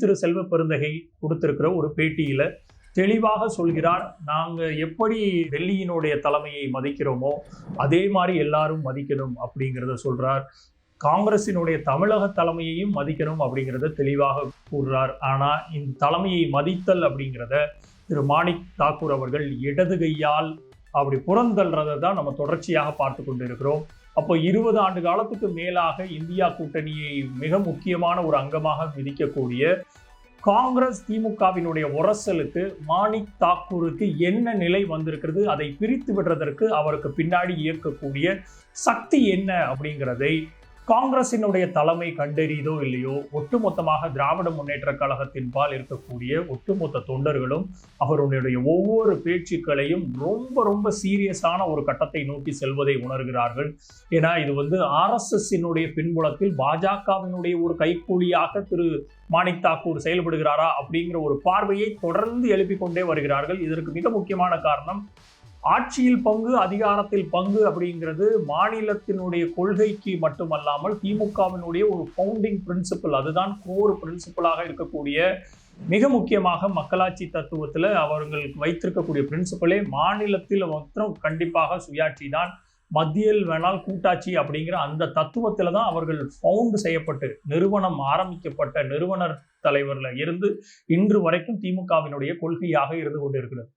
திரு செல்வ பெருந்தகை கொடுத்திருக்கிற ஒரு பேட்டியில தெளிவாக சொல்கிறார், நாங்க எப்படி டெல்லியினுடைய தலைமையை மதிக்கிறோமோ அதே மாதிரி எல்லாரும் மதிக்கணும் அப்படிங்கிறத சொல்றார். காங்கிரசினுடைய தமிழக தலைமையையும் மதிக்கணும் அப்படிங்கிறத தெளிவாக கூறுறார். ஆனா இந்த தலைமையை மதித்தல் அப்படிங்கிறத திரு மாணிக் தாக்கூர் அவர்கள் இடது கையால் அப்படி புறந்தல்றதை தான் நம்ம தொடர்ச்சியாக பார்த்து கொண்டிருக்கிறோம். அப்போ 20 ஆண்டு காலத்துக்கு மேலாக இந்தியா கூட்டணியை மிக முக்கியமான ஒரு அங்கமாக விதிக்கக்கூடிய காங்கிரஸ் திமுகவினுடைய உரசலுக்கு மாணிக் தாக்கூருக்கு என்ன நிலை வந்திருக்கிறது, அதை பிரித்து விடுறதற்கு அவருக்கு பின்னாடி இயக்கக்கூடிய சக்தி என்ன அப்படிங்கிறதை காங்கிரசினுடைய தலைமை கண்டறியதோ இல்லையோ, ஒட்டுமொத்தமாக திராவிட முன்னேற்ற கழகத்தின் பால் இருக்கக்கூடிய ஒட்டுமொத்த தொண்டர்களும் அவருடைய ஒவ்வொரு பேச்சுக்களையும் ரொம்ப ரொம்ப சீரியஸான ஒரு கட்டத்தை நோக்கி செல்வதை உணர்கிறார்கள். ஏன்னா இது RSSனுடைய பின்புலத்தில் பாஜகவினுடைய ஒரு கைக்கூலியாக திரு மாணிக் தாக்கூர் செயல்படுகிறாரா அப்படிங்கிற ஒரு பார்வையை தொடர்ந்து எழுப்பிக் கொண்டே வருகிறார்கள். இதற்கு மிக முக்கியமான காரணம், ஆட்சியில் பங்கு அதிகாரத்தில் பங்கு அப்படிங்கிறது மாநிலத்தினுடைய கொள்கைக்கு மட்டுமல்லாமல் திமுகவினுடைய ஒரு ஃபவுண்டிங் பிரின்சிபல், அதுதான் கோர் பிரின்சிபலாக இருக்கக்கூடிய மிக முக்கியமாக மக்களாட்சி தத்துவத்தில் அவர்களுக்கு வைத்திருக்கக்கூடிய பிரின்சிபலே மாநிலத்தில் மாத்திரம் கண்டிப்பாக சுயாட்சி தான், மத்தியில் வேணால் கூட்டாட்சி அப்படிங்கிற அந்த தத்துவத்தில் தான் அவர்கள் ஃபவுண்ட் செய்யப்பட்டு நிறுவனம் ஆரம்பிக்கப்பட்ட நிறுவனர் தலைவரில் இருந்து இன்று வரைக்கும் திமுகவினுடைய கொள்கையாக இருந்து கொண்டிருக்கிறது.